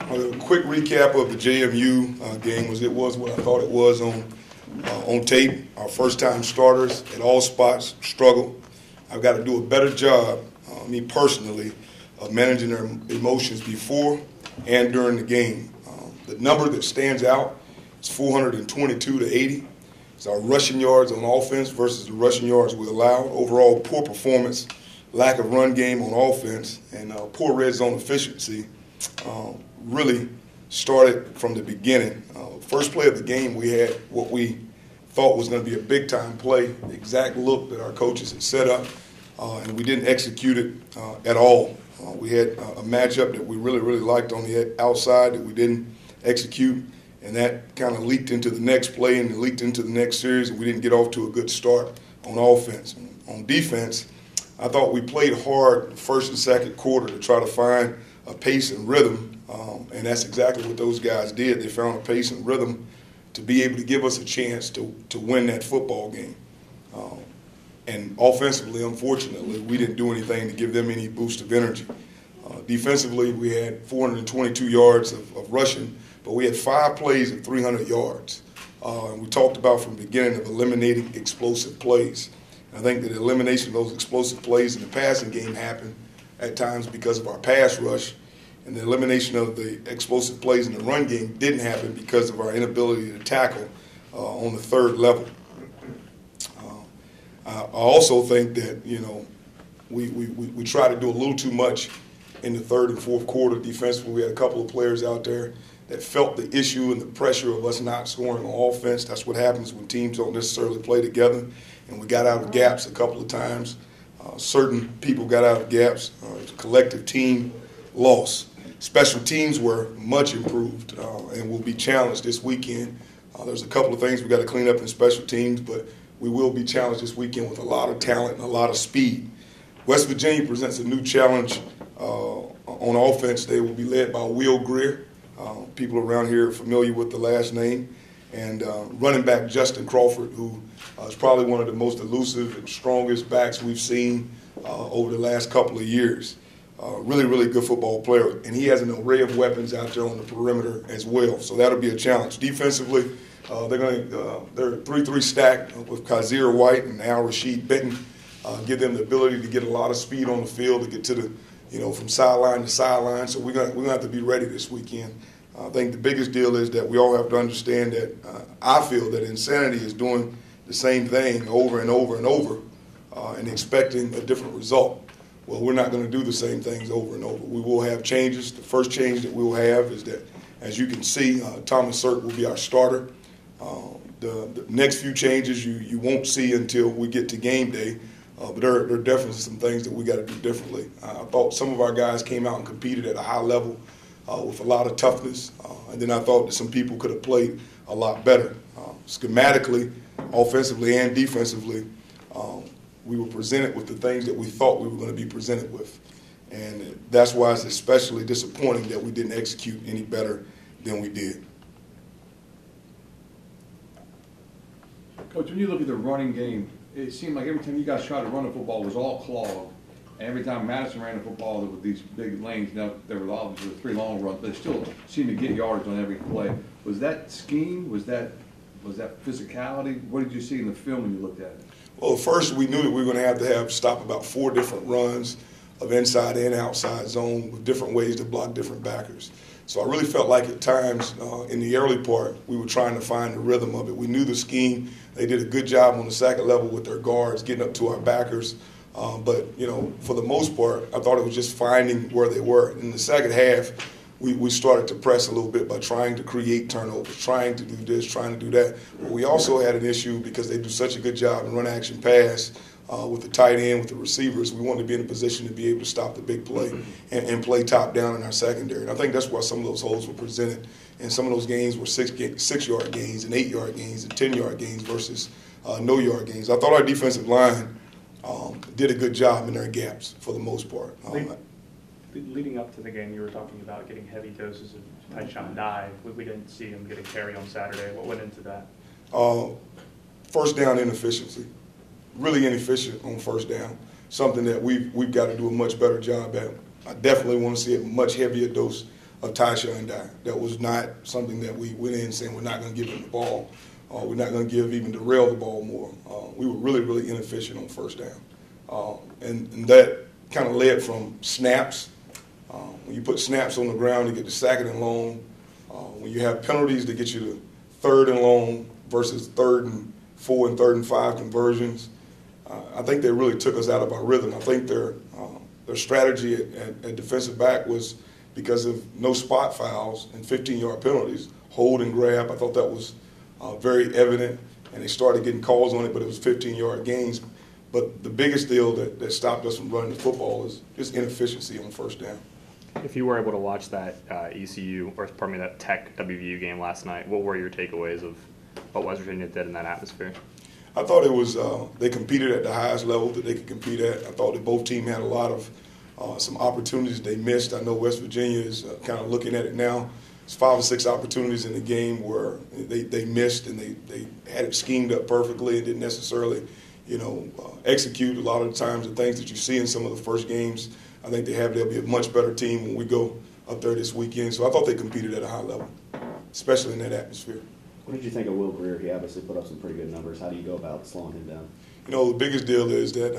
A quick recap of the JMU game was what I thought it was on tape. Our first-time starters at all spots struggled. I've got to do a better job, me personally, of managing their emotions before and during the game. The number that stands out is 422 to 80. It's our rushing yards on offense versus the rushing yards we allowed. Overall, poor performance, lack of run game on offense, and poor red zone efficiency really started from the beginning. First play of the game, we had what we thought was going to be a big-time play, the exact look that our coaches had set up, and we didn't execute it at all. We had a matchup that we really, really liked on the outside that we didn't execute, and that kind of leaked into the next play and it leaked into the next series, and we didn't get off to a good start on offense. On defense, I thought we played hard the first and second quarter to try to find a pace and rhythm, and that's exactly what those guys did. They found a pace and rhythm to be able to give us a chance to win that football game. And offensively, unfortunately, we didn't do anything to give them any boost of energy. Defensively, we had 422 yards of rushing, but we had 5 plays of 300 yards. And we talked about from the beginning of eliminating explosive plays. I think that the elimination of those explosive plays in the passing game happened at times because of our pass rush, and the elimination of the explosive plays in the run game didn't happen because of our inability to tackle on the third level. I also think that, we try to do a little too much in the third and fourth quarter defensively. We had a couple of players out there that felt the issue and the pressure of us not scoring on offense. That's what happens when teams don't necessarily play together. And we got out of gaps a couple of times. Certain people got out of gaps. It's a collective team loss. Special teams were much improved and will be challenged this weekend. There's a couple of things we got to clean up in special teams, but we will be challenged this weekend with a lot of talent and a lot of speed. West Virginia presents a new challenge on offense. They will be led by Will Greer. People around here are familiar with the last name. And running back Justin Crawford, who is probably one of the most elusive and strongest backs we've seen over the last couple of years. Really, really good football player. And he has an array of weapons out there on the perimeter as well. So that'll be a challenge. Defensively, they're 3-3 stacked with Kazir White and Al Rashid Benton. Give them the ability to get a lot of speed on the field, to get to the, from sideline to sideline. So we're gonna have to be ready this weekend. I think the biggest deal is that we all have to understand that I feel that insanity is doing the same thing over and over and over and expecting a different result. Well, we're not going to do the same things over and over. We will have changes. The first change that we will have is that, as you can see, Thomas Sirk will be our starter. The next few changes you won't see until we get to game day, but there are definitely some things that we got to do differently. I thought some of our guys came out and competed at a high level with a lot of toughness, and then I thought that some people could have played a lot better. Schematically, offensively, and defensively, we were presented with the things that we thought we were going to be presented with. And that's why it's especially disappointing that we didn't execute any better than we did. Coach, when you look at the running game, it seemed like every time you guys tried to run the football, it was all clogged. And every time Madison ran the football, there were these big lanes. Now, there were obviously 3 long runs, but they still seemed to get yards on every play. Was that scheme? Was that physicality? What did you see in the film when you looked at it? Well, first we knew that we were going to have stop about 4 different runs of inside and outside zone with different ways to block different backers. So I really felt like at times in the early part we were trying to find the rhythm of it. We knew the scheme. They did a good job on the second level with their guards, getting up to our backers. But, for the most part, I thought it was just finding where they were. In the second half, we started to press a little bit by trying to create turnovers, trying to do this, trying to do that. But we also had an issue because they do such a good job in run action pass with the tight end, with the receivers. We wanted to be in a position to be able to stop the big play and play top down in our secondary. And I think that's why some of those holes were presented. And some of those gains were 6-yard gains and 8-yard gains and 10-yard gains versus no-yard gains. I thought our defensive line did a good job in their gaps for the most part. Leading up to the game, you were talking about getting heavy doses of tight shot dive. We didn't see him get a carry on Saturday. What went into that? First down inefficiency. Really inefficient on first down. Something that we've got to do a much better job at. I definitely want to see a much heavier dose Tyshawn Dye. That was not something that we went in saying we're not going to give him the ball. We're not going to give even Darrell the ball more. We were really, really inefficient on first down. And that kind of led from snaps. When you put snaps on the ground to get to second and long, when you have penalties to get you to third and long versus 3rd and 4 and 3rd and 5 conversions, I think they really took us out of our rhythm. I think their strategy at defensive back was because of no spot fouls and 15-yard penalties, hold and grab. I thought that was very evident, and they started getting calls on it, but it was 15-yard gains. But the biggest deal that stopped us from running the football is just inefficiency on first down. If you were able to watch that that Tech WVU game last night, what were your takeaways of what West Virginia did in that atmosphere? I thought it was they competed at the highest level that they could compete at. I thought that both teams had a lot of some opportunities they missed. I know West Virginia is kind of looking at it now. There's 5 or 6 opportunities in the game where they missed and they had it schemed up perfectly and didn't necessarily, execute a lot of the times the things that you see in some of the first games. I think they'll be a much better team when we go up there this weekend. So I thought they competed at a high level, especially in that atmosphere. What did you think of Will Greer? He obviously put up some pretty good numbers. How do you go about slowing him down? The biggest deal is that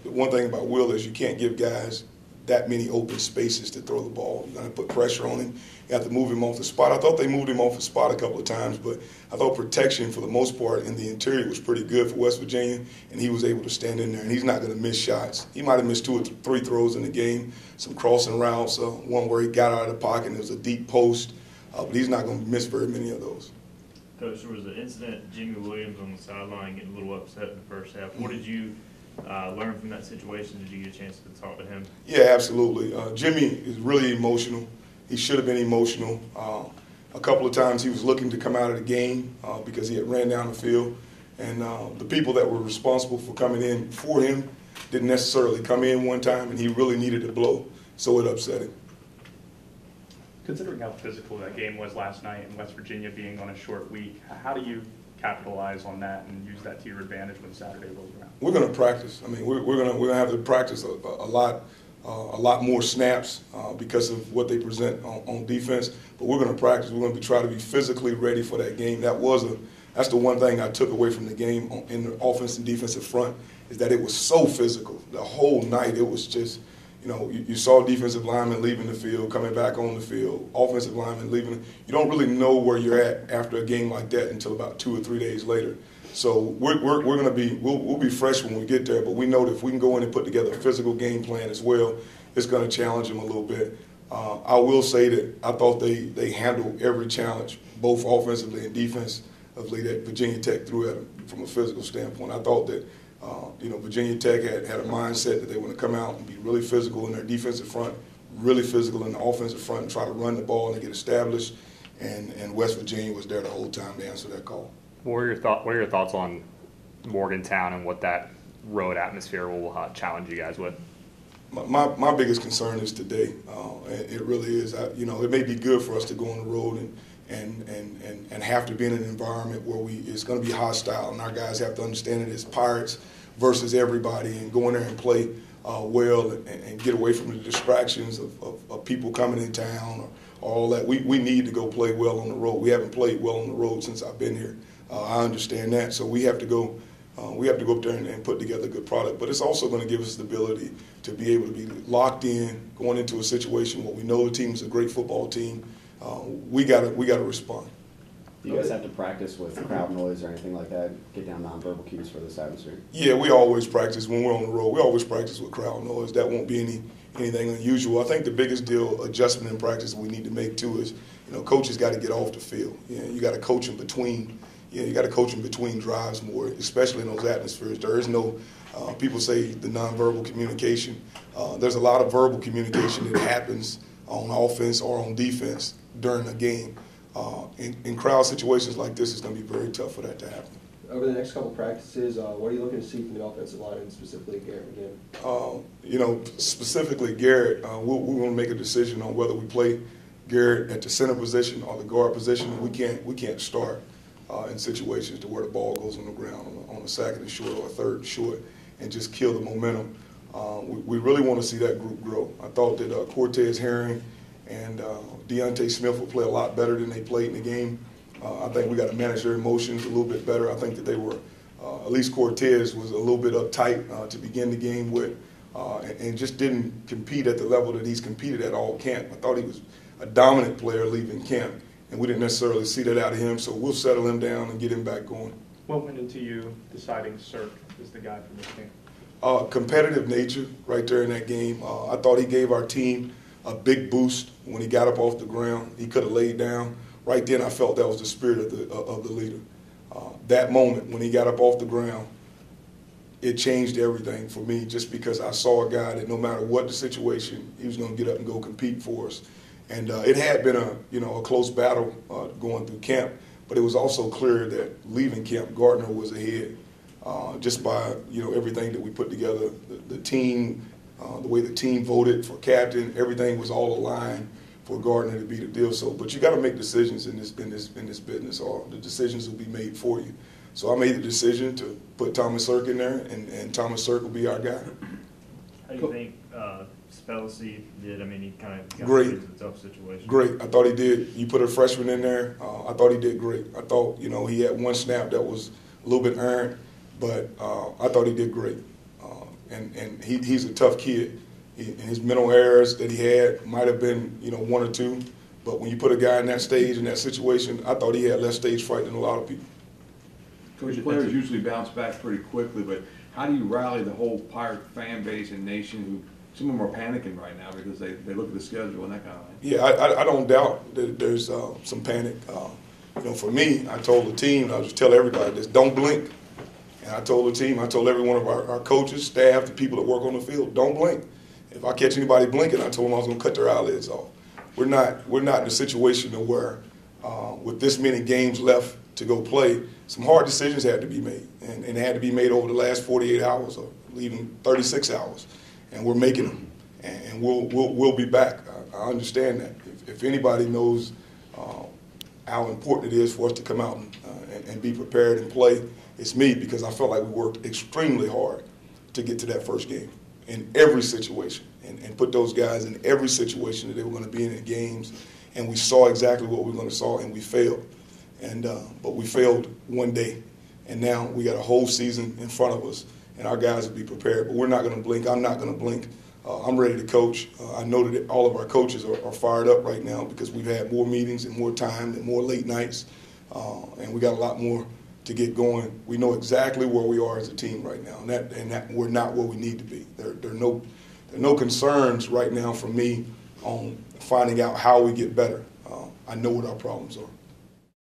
the one thing about Will is you can't give guys that many open spaces to throw the ball. You're going to put pressure on him. You have to move him off the spot. I thought they moved him off the spot a couple of times, but I thought protection for the most part in the interior was pretty good for West Virginia, and he was able to stand in there, and he's not going to miss shots. He might have missed 2 or 3 throws in the game, some crossing routes, one where he got out of the pocket and it was a deep post, but he's not going to miss very many of those. Coach, there was an incident, Jimmy Williams on the sideline getting a little upset in the first half. What did you learn from that situation? Did you get a chance to talk to him? Yeah, absolutely. Jimmy is really emotional. He should have been emotional. A couple of times he was looking to come out of the game because he had ran down the field. And the people that were responsible for coming in for him didn't necessarily come in one time, and he really needed a blow, so it upset him. Considering how physical that game was last night and West Virginia being on a short week, how do you capitalize on that and use that to your advantage when Saturday rolls around? We're going to practice. I mean, we're going to have to practice a lot more snaps because of what they present on defense. But we're going to practice. We're going to try to be physically ready for that game. That's the one thing I took away from the game in the offense and defensive front is that it was so physical. The whole night it was just, you saw defensive linemen leaving the field, coming back on the field, offensive linemen leaving. You don't really know where you're at after a game like that until about 2 or 3 days later. So we'll be fresh when we get there, but we know that if we can go in and put together a physical game plan as well, it's going to challenge them a little bit. I will say that I thought they handled every challenge, both offensively and defensively, that Virginia Tech threw at them from a physical standpoint. I thought that Virginia Tech had a mindset that they want to come out and be really physical in their defensive front, really physical in the offensive front, and try to run the ball and get established. And West Virginia was there the whole time to answer that call. What are your thoughts on Morgantown and what that road atmosphere will challenge you guys with? My biggest concern is today. It really is. It may be good for us to go on the road and have to be in an environment where it's going to be hostile, and our guys have to understand it as Pirates versus everybody, and go in there and play well and get away from the distractions of people coming in town or all that. We need to go play well on the road. We haven't played well on the road since I've been here. I understand that, so we have to go. We have to go up there and put together a good product. But it's also going to give us the ability to be able to be locked in, going into a situation where we know the team's a great football team. We got to respond. Do you guys have to practice with crowd noise or anything like that? Get down nonverbal cues for this atmosphere? Yeah, we always practice when we're on the road. We always practice with crowd noise. That won't be anything unusual. I think the biggest adjustment in practice we need to make too is, coaches got to get off the field. You got to coach them between. You got to coach them between drives more, especially in those atmospheres. There is no, people say the nonverbal communication. There's a lot of verbal communication that happens on offense or on defense during a game. In crowd situations like this, it's going to be very tough for that to happen. Over the next couple practices, what are you looking to see from the offensive line, and specifically Garrett again? Specifically Garrett, we're going to make a decision on whether we play Garrett at the center position or the guard position. We can't start in situations to where the ball goes on the ground on a second and short or a third and short and just kill the momentum. We really want to see that group grow. I thought that Cortez Herring and Deontay Smith will play a lot better than they played in the game. I think we got to manage their emotions a little bit better. I think that they were, at least Cortez was a little bit uptight to begin the game with, and just didn't compete at the level that he's competed at all camp. I thought he was a dominant player leaving camp, and we didn't necessarily see that out of him, so we'll settle him down and get him back going. What went into you deciding Cirque is the guy for this game? Competitive nature right there in that game. I thought he gave our team a big boost when he got up off the ground. He could have laid down. Right then I felt that was the spirit of the leader. That moment when he got up off the ground, it changed everything for me, just because I saw a guy that no matter what the situation, he was going to get up and go compete for us. And it had been a close battle going through camp, but it was also clear that leaving camp, Gardner was ahead just by everything that we put together, the team, the way the team voted for captain, everything was all aligned for Gardner to be the deal. So, but you got to make decisions in this business, or the decisions will be made for you. So I made the decision to put Thomas Cirque in there, and Thomas Cirque will be our guy. How do you think Spellacy did? I mean, he kind of got Great. into a tough situation. Great. I thought he did. You put a freshman in there. I thought he did great. I thought, he had one snap that was a little bit earned, but I thought he did great. And he's a tough kid. And his mental errors that he had might have been, one or two. But when you put a guy in that stage, in that situation, I thought he had less stage fright than a lot of people. Coach, players usually bounce back pretty quickly, but how do you rally the whole Pirate fan base and nation who, some of them are panicking right now because they look at the schedule and that kind of thing? Yeah, I don't doubt that there's some panic. For me, I told the team, I just tell everybody this, don't blink. And I told the team, I told every one of our coaches, staff, the people that work on the field, don't blink. If I catch anybody blinking, I told them I was going to cut their eyelids off. We're not in a situation where, with this many games left to go play, some hard decisions had to be made, and they had to be made over the last 48 hours or even 36 hours, and we're making them, and we'll be back. I understand that. If anybody knows how important it is for us to come out and be prepared and play, it's me, because I felt like we worked extremely hard to get to that first game in every situation, and put those guys in every situation that they were going to be in games, and we saw exactly what we were going to saw, and we failed. But we failed one day, and now we got a whole season in front of us, and our guys will be prepared. But we're not going to blink. I'm not going to blink. I'm ready to coach. I know that all of our coaches are fired up right now because we've had more meetings and more time and more late nights, and we got a lot more to get going. We know exactly where we are as a team right now, and that we're not where we need to be. There are no concerns right now for me on finding out how we get better. I know what our problems are.